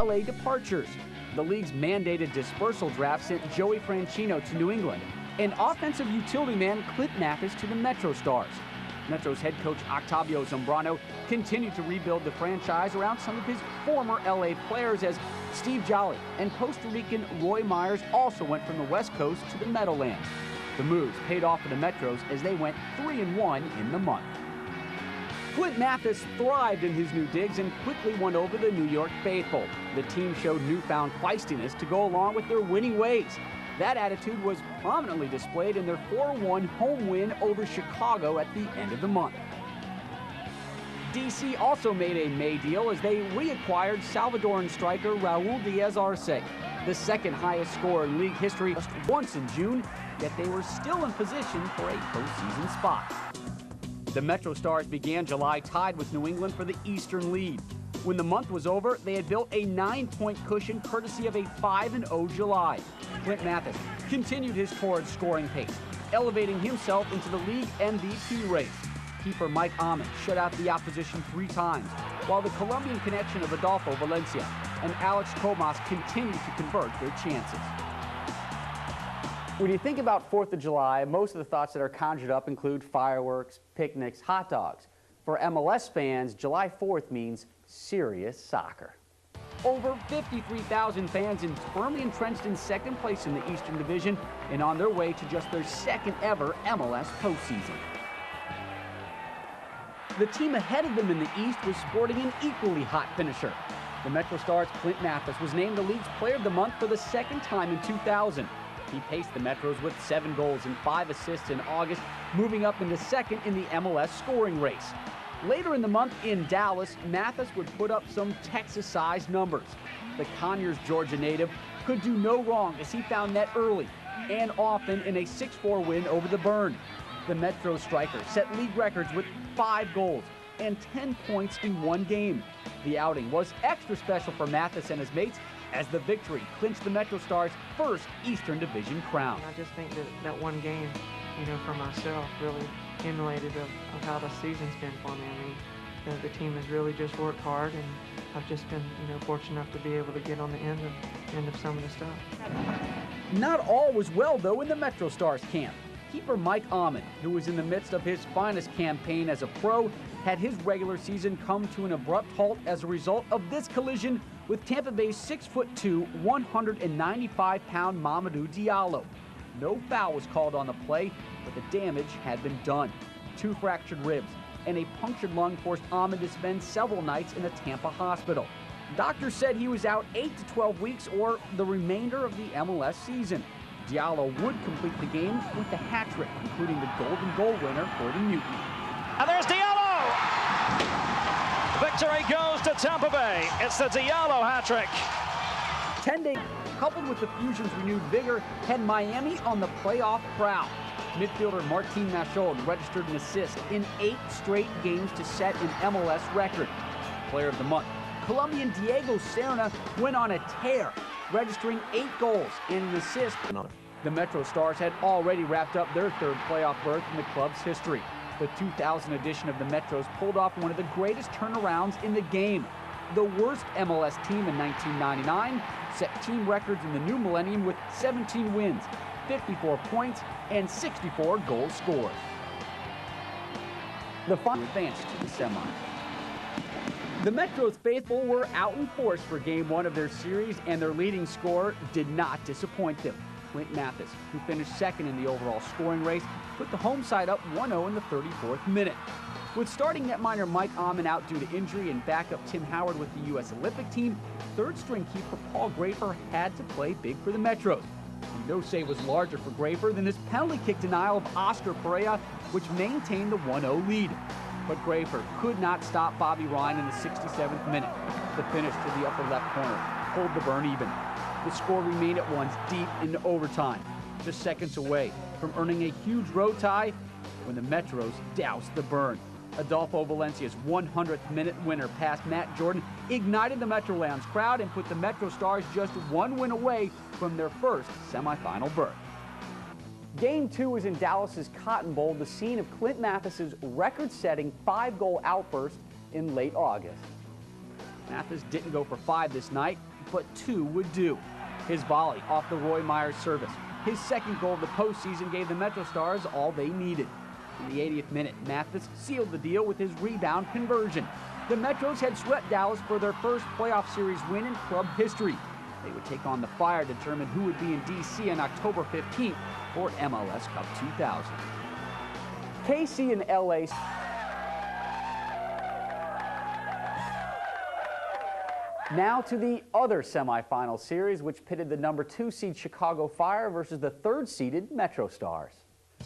LA departures. The league's mandated dispersal draft sent Joey Franchino to New England and offensive utility man Clint Mathis to the MetroStars. Metro's head coach Octavio Zambrano continued to rebuild the franchise around some of his former LA players, as Steve Jolly and Costa Rican Roy Myers also went from the West Coast to the Meadowlands. The moves paid off for the Metros as they went 3-1 in the month. Clint Mathis thrived in his new digs and quickly won over the New York faithful. The team showed newfound feistiness to go along with their winning ways. That attitude was prominently displayed in their 4-1 home win over Chicago at the end of the month. DC also made a May deal as they reacquired Salvadoran striker Raul Diaz Arce, the second highest scorer in league history, just once in June, yet they were still in position for a postseason spot. The MetroStars began July tied with New England for the Eastern lead. When the month was over, they had built a 9-point cushion courtesy of a 5-0 July. Clint Mathis continued his torrid scoring pace, elevating himself into the league MVP race. Keeper Mike Amon shut out the opposition 3 times, while the Colombian connection of Adolfo Valencia and Alex Comas continued to convert their chances. When you think about 4th of July, most of the thoughts that are conjured up include fireworks, picnics, hot dogs. For MLS fans, July 4th means serious soccer. Over 53,000 fans and firmly entrenched in second place in the Eastern Division and on their way to just their second ever MLS postseason. The team ahead of them in the East was sporting an equally hot finisher. The MetroStars' Clint Mathis was named the league's Player of the Month for the second time in 2000. He paced the Metros with 7 goals and 5 assists in August, moving up into second in the MLS scoring race. Later in the month in Dallas, Mathis would put up some Texas-sized numbers. The Conyers, Georgia native could do no wrong as he found net early and often in a 6-4 win over the Burn. The Metro striker set league records with 5 goals and 10 points in 1 game. The outing was extra special for Mathis and his mates as the victory clinched the MetroStars' first Eastern Division crown. I just think that one game, for myself, really emulated of how the season's been for me. I mean, the team has really just worked hard, and I've just been, fortunate enough to be able to get on the end of some of the stuff. Not all was well, though, in the MetroStars camp. Keeper Mike Amon, who was in the midst of his finest campaign as a pro, had his regular season come to an abrupt halt as a result of this collision with Tampa Bay's 6'2", 195-pound Mamadou Diallo. No foul was called on the play, but the damage had been done. 2 fractured ribs and a punctured lung forced Amon to spend several nights in a Tampa hospital. Doctors said he was out 8 to 12 weeks or the remainder of the MLS season. Diallo would complete the game with a hat trick, including the golden goal winner for the Mutiny. And there's Diallo! Victory goes to Tampa Bay. It's the Diallo hat trick. 10 days, coupled with the Fusion's renewed vigor, had Miami on the playoff prowl. Midfielder Martin Machon registered an assist in 8 straight games to set an MLS record. Player of the month, Colombian Diego Serna went on a tear, registering 8 goals and an assist. The MetroStars had already wrapped up their 3rd playoff berth in the club's history. The 2000 edition of the Metros pulled off one of the greatest turnarounds in the game. The worst MLS team in 1999 set team records in the new millennium with 17 wins, 54 points, and 64 goals scored. The final advanced to the semi. The Metros faithful were out in force for Game 1 of their series, and their leading scorer did not disappoint them. Clint Mathis, who finished second in the overall scoring race, put the home side up 1-0 in the 34th minute. With starting netminder Mike Amon out due to injury and backup Tim Howard with the U.S. Olympic team, 3rd-string keeper Paul Grafer had to play big for the Metros. And no save was larger for Grafer than his penalty kick denial of Oscar Pereira, which maintained the 1-0 lead. But Grafer could not stop Bobby Ryan in the 67th minute. The finish to the upper left corner pulled the Burn even. The score remained at once deep into overtime, just seconds away from earning a huge road tie when the Metros doused the Burn. Adolfo Valencia's 100th minute winner past Matt Jordan ignited the Metrolands crowd and put the MetroStars just 1 win away from their first semifinal berth. Game 2 was in Dallas's Cotton Bowl, the scene of Clint Mathis's record-setting 5-goal outburst in late August. Mathis didn't go for 5 this night, but 2 would do. His volley off the Roy Myers service. His second goal of the postseason gave the MetroStars all they needed. In the 80th minute, Mathis sealed the deal with his rebound conversion. The Metros had swept Dallas for their first playoff series win in club history. They would take on the Fire to determine who would be in D.C. on October 15th for MLS Cup 2000. KC and L.A. Now to the other semifinal series, which pitted the number 2 seed Chicago Fire versus the 3rd seeded MetroStars.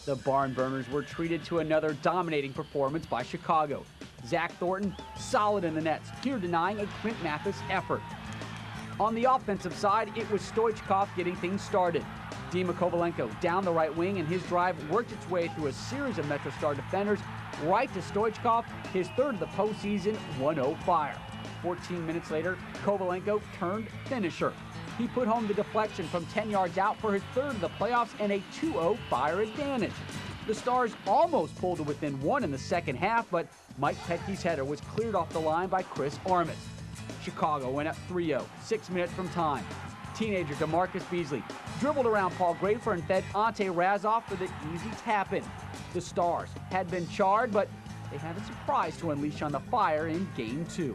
The Barn Burners were treated to another dominating performance by Chicago. Zach Thornton, solid in the nets, here denying a Clint Mathis effort. On the offensive side, it was Stoichkov getting things started. Dima Kovalenko down the right wing, and his drive worked its way through a series of MetroStar defenders right to Stoichkov, his 3rd of the postseason, 1-0 Fire. 14 minutes later, Kovalenko turned finisher. He put home the deflection from 10 yards out for his 3rd of the playoffs and a 2-0 Fire advantage. The Stars almost pulled to within 1 in the second half, but Mike Petke's header was cleared off the line by Chris Armas. Chicago went up 3-0, 6 minutes from time. Teenager DeMarcus Beasley dribbled around Paul Grafer and fed Ante Razov for the easy tap-in. The Stars had been charred, but they had a surprise to unleash on the Fire in Game 2.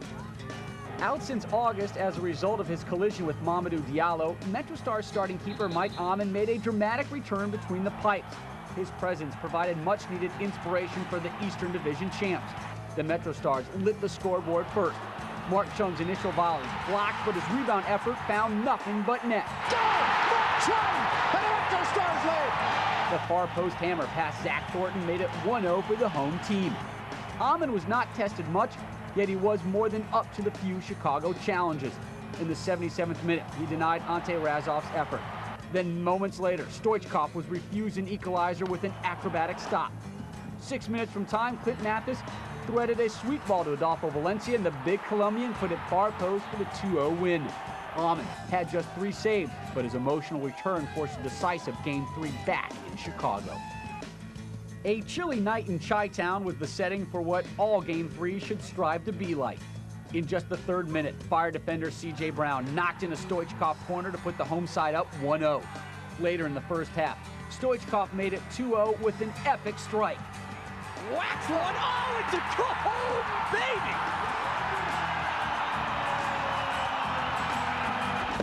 Out since August as a result of his collision with Mamadou Diallo, MetroStars starting keeper Mike Amon made a dramatic return between the pipes. His presence provided much-needed inspiration for the Eastern Division champs. The MetroStars lit the scoreboard first. Mark Chung's initial volley blocked, but his rebound effort found nothing but net. Goal! Mark Chung! And the MetroStars lead! The far post hammer past Zach Thornton made it 1-0 for the home team. Amon was not tested much, yet he was more than up to the few Chicago challenges. In the 77th minute, he denied Ante Razov's effort. Then moments later, Stoichkov was refused an equalizer with an acrobatic stop. 6 minutes from time, Clint Mathis threaded a sweet ball to Adolfo Valencia, and the big Colombian put it far post for the 2-0 win. Amon had just 3 saves, but his emotional return forced a decisive Game 3 back in Chicago. A chilly night in Chi-Town was the setting for what all Game 3 should strive to be like. In just the 3rd minute, Fire defender C.J. Brown knocked in a Stoichkov corner to put the home side up 1-0. Later in the first half, Stoichkov made it 2-0 with an epic strike. Whacks one! Oh, it's a goal, baby!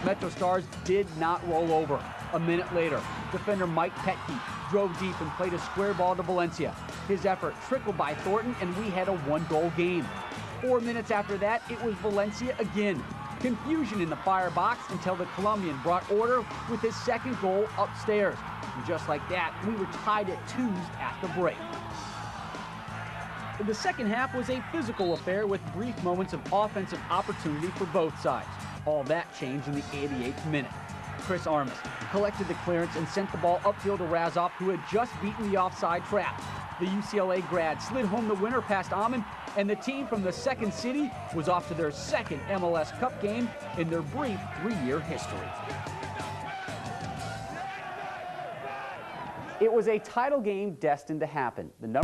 MetroStars did not roll over. A minute later, defender Mike Petke drove deep and played a square ball to Valencia. His effort trickled by Thornton, and we had a 1-goal game. 4 minutes after that, it was Valencia again. Confusion in the Fire box until the Colombian brought order with his 2nd goal upstairs. And just like that, we were tied at 2s at the break. The second half was a physical affair with brief moments of offensive opportunity for both sides. All that changed in the 88th minute. Chris Armas collected the clearance and sent the ball upfield to Razov, who had just beaten the offside trap. The UCLA grad slid home the winner past Amon, and the team from the 2nd city was off to their 2nd MLS Cup game in their brief 3-year history. It was a title game destined to happen. The